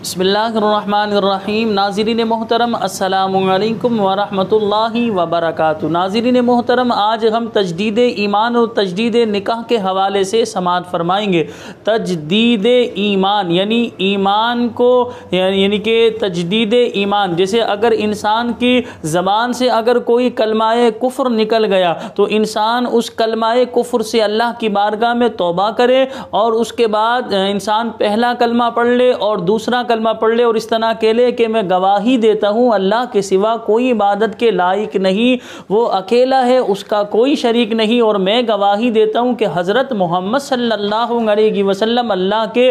بسم اللہ الرحمن الرحیم۔ ناظرین محترم السلام علیکم ورحمۃ اللہ وبرکاتہ۔ ناظرین محترم، آج ہم تجدید ایمان اور تجدید نکاح کے حوالے سے سماعت فرمائیں گے۔ تجدید ایمان یعنی ایمان کو یعنی کہ تجدید ایمان، جیسے اگر انسان کی زبان سے اگر کوئی کلمہ کفر نکل گیا تو انسان اس کلمہ کفر سے اللہ کی بارگاہ میں توبہ کرے اور اس کے بعد انسان پہلا کلمہ پڑھ لے اور دوسرا کلمہ پڑھ لے اور اس طرح کہہ لے کہ میں گواہی دیتا ہوں اللہ کے سوا کوئی عبادت کے لائق نہیں، وہ اکیلا ہے، اس کا کوئی شریک نہیں، اور میں گواہی دیتا ہوں کہ حضرت محمد صلی اللہ علیہ وسلم اللہ کے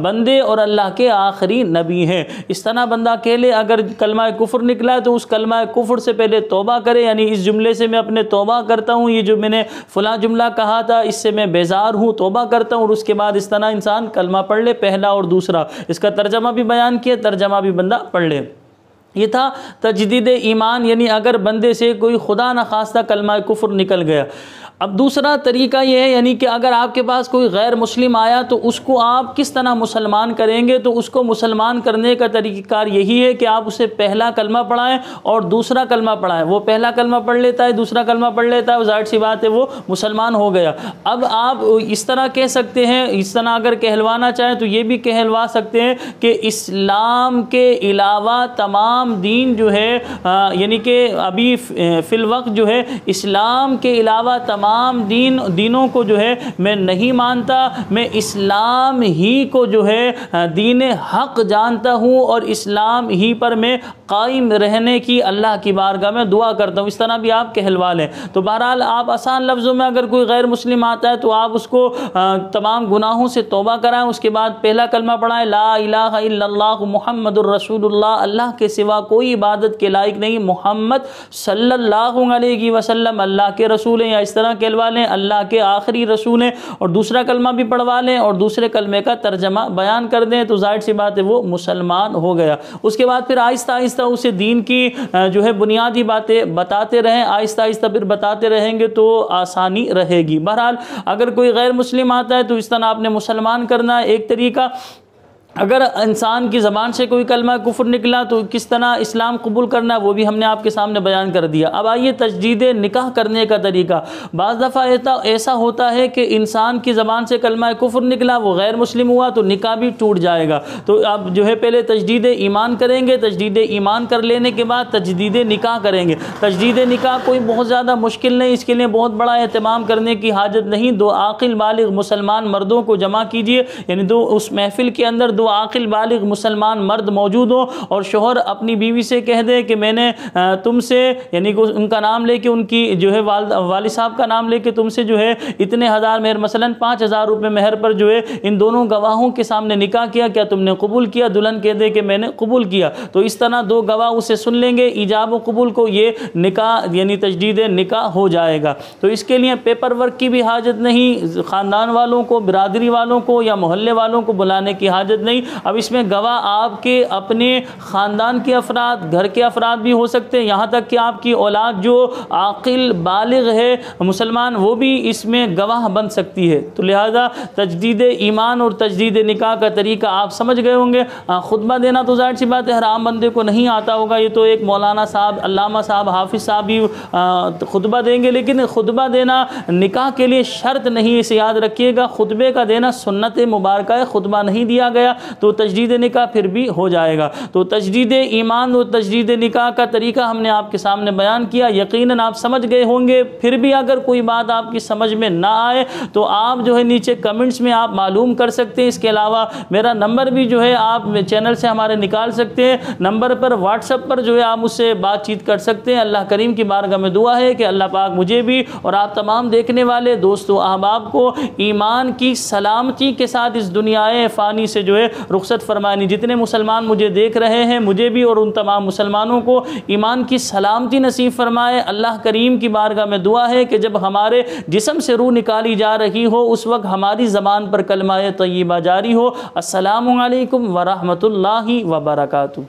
بندے اور اللہ کے آخری نبی ہیں۔ اس طرح بندہ کہہ لے، اگر کلمہ کفر نکلا تو اس کلمہ کفر سے پہلے توبہ کرے، یعنی اس جملے سے میں اپنے توبہ کرتا ہوں، یہ جو میں نے فلاں جملہ کہا تھا اس سے میں بیزار ہوں، توبہ کرتا ہوں، اور اس کے بعد اس طرح انسان کلمہ پڑھ لے، پہلا اور دوسرا۔ اس کا ترجمہ بھی بیان کیا، ترجمہ بھی بندہ پڑھ لے۔ یہ تھا تجدید ایمان، یعنی اگر بندے سے کوئی خدا نخواستہ کلمہ کفر نکل گیا۔ اب دوسرا طریقہ یہ ہے، یعنی کہ اگر آپ کے پاس کوئی غیر مسلم آیا تو اس کو آپ کس طرح مسلمان کریں گے، تو اس کو مسلمان کرنے کا طریقہ کار یہی ہے کہ آپ اسے پہلا کلمہ پڑھائیں اور دوسرا کلمہ پڑھائیں۔ وہ پہلا کلمہ پڑھ لیتا ہے، دوسرا کلمہ پڑھ لیتا ہے، ظاہر سی بات ہے وہ مسلمان ہو گیا۔ اب آپ اس طرح کہہ سکتے ہیں، اس طرح اگر کہلوانا چاہیں تو یہ بھی کہلوا سکتے ہیں کہ اسلام کے علاوہ تمام دین جو ہے یعنی کہ ابھی فی الوقت جو ہے اسلام کے علاوہ تمام دینوں کو جو ہے میں نہیں مانتا، میں اسلام ہی کو جو ہے دین حق جانتا ہوں اور اسلام ہی پر میں قائم رہنے کی اللہ کی بارگاہ میں دعا کرتا ہوں۔ اس طرح بھی آپ کہلوا لیں۔ تو بہرحال آپ آسان لفظوں میں اگر کوئی غیر مسلم آتا ہے تو آپ اس کو تمام گناہوں سے توبہ کرائیں، اس کے بعد پہلا کلمہ پڑھائیں، لا الہ الا اللہ محمد الرسول اللہ، اللہ کے سوا کوئی عبادت کے لائق نہیں، محمد صلی اللہ علیہ وسلم اللہ کے رسول ہیں، یا اس طرح کہلوا لیں اللہ کے آخری رسول ہیں، اور دوسرا کلمہ بھی پڑھوا لیں اور دوسرے کلمے کا ترجمہ بیان کر دیں، تو ظاہر سی بات ہے وہ مسلمان ہو گیا۔ اس کے بعد پھر آہستہ آہستہ اسے دین کی جو ہے بنیادی باتیں بتاتے رہیں، آہستہ آہستہ پھر بتاتے رہیں گے تو آسانی رہے گی۔ بہرحال اگر کوئی غیر مسلم آتا ہے تو اس طرح آپ نے مسلمان کرنا ہے، ایک طریقہ۔ اگر انسان کی زبان سے کوئی کلمہ کفر نکلا تو کس طرح اسلام قبول کرنا ہے وہ بھی ہم نے آپ کے سامنے بیان کر دیا۔ اب آئیے تجدید نکاح کرنے کا طریقہ۔ بعض دفعہ ایسا ہوتا ہے کہ انسان کی زبان سے کلمہ کفر نکلا، وہ غیر مسلم ہوا تو نکاح بھی ٹوٹ جائے گا۔ تو اب جو ہے پہلے تجدید ایمان کریں گے، تجدید ایمان کر لینے کے بعد تجدید نکاح کریں گے۔ تجدید نکاح کوئی بہت زیادہ مشکل نہیں، اس کے لیے بہت بڑا اہتمام کرنے کی حاجت نہیں۔ دو عاقل بالغ مسلمان مردوں کو جمع کیجئے، یعنی اس محفل کے اندر دو عاقل بالغ مسلمان مرد موجود ہو، اور شوہر اپنی بیوی سے کہہ دے کہ میں نے تم سے، یعنی کہ ان کا نام لے کے، ان کی جو ہے والد صاحب کا نام لے کے تم سے جو ہے اتنے ہزار مہر، مثلا 5,000 روپے مہر پر جو ہے ان دونوں گواہوں کے سامنے نکاح کیا، کیا تم نے قبول کیا؟ دلہن کہہ دے کہ میں نے قبول کیا، تو اس طرح دو گواہ اسے سن لیں گے، ایجاب و قبول کو یہ نکاح یعنی تجدید نکاح ہو جائے گا۔ تو اس کے لیے پیپر ورک کی بھی حاجت نہیں، خاندان والوں کو، برادری والوں کو یا محلے والوں کو بلانے کی حاجت نہیں۔ اب اس میں گواہ آپ کے اپنے خاندان کے افراد، گھر کے افراد بھی ہو سکتے ہیں، یہاں تک کہ آپ کی اولاد جو عاقل بالغ ہے مسلمان، وہ بھی اس میں گواہ بن سکتی ہے۔ تو لہذا تجدید ایمان اور تجدید نکاح کا طریقہ آپ سمجھ گئے ہوں گے۔ خطبہ دینا تو ظاہر سی بات ہے ہر عام بندے کو نہیں آتا ہوگا، یہ تو ایک مولانا صاحب، علامہ صاحب، حافظ صاحب بھی خطبہ دیں گے، لیکن خطبہ دینا نکاح کے لیے شرط نہیں، اسے یاد رکھیے گا۔ خطبے کا دینا سنت مبارکہ ہے، خطبہ نہیں دیا گیا تو تجدید نکاح پھر بھی ہو جائے گا۔ تو تجدید ایمان اور تجدید نکاح کا طریقہ ہم نے آپ کے سامنے بیان کیا، یقیناً آپ سمجھ گئے ہوں گے۔ پھر بھی اگر کوئی بات آپ کی سمجھ میں نہ آئے تو آپ جو ہے نیچے کمنٹس میں آپ معلوم کر سکتے ہیں۔ اس کے علاوہ میرا نمبر بھی جو ہے آپ چینل سے ہمارے نکال سکتے ہیں، نمبر پر واٹس ایپ پر جو ہے آپ مجھ سے بات چیت کر سکتے ہیں۔ اللہ کریم کی بارگاہ میں دعا ہے کہ اللہ پاک مجھے بھی اور آپ تمام دیکھنے والے دوستوں احباب کو ایمان کی سلامتی کے ساتھ اس دنیا فانی سے جو ہے رخصت فرمائے۔ جتنے مسلمان مجھے دیکھ رہے ہیں، مجھے بھی اور ان تمام مسلمانوں کو ایمان کی سلامتی نصیب فرمائے۔ اللہ کریم کی بارگاہ میں دعا ہے کہ جب ہمارے جسم سے روح نکالی جا رہی ہو اس وقت ہماری زبان پر کلمہ طیبہ جاری ہو۔ السلام علیکم ورحمۃ اللہ وبرکاتہ۔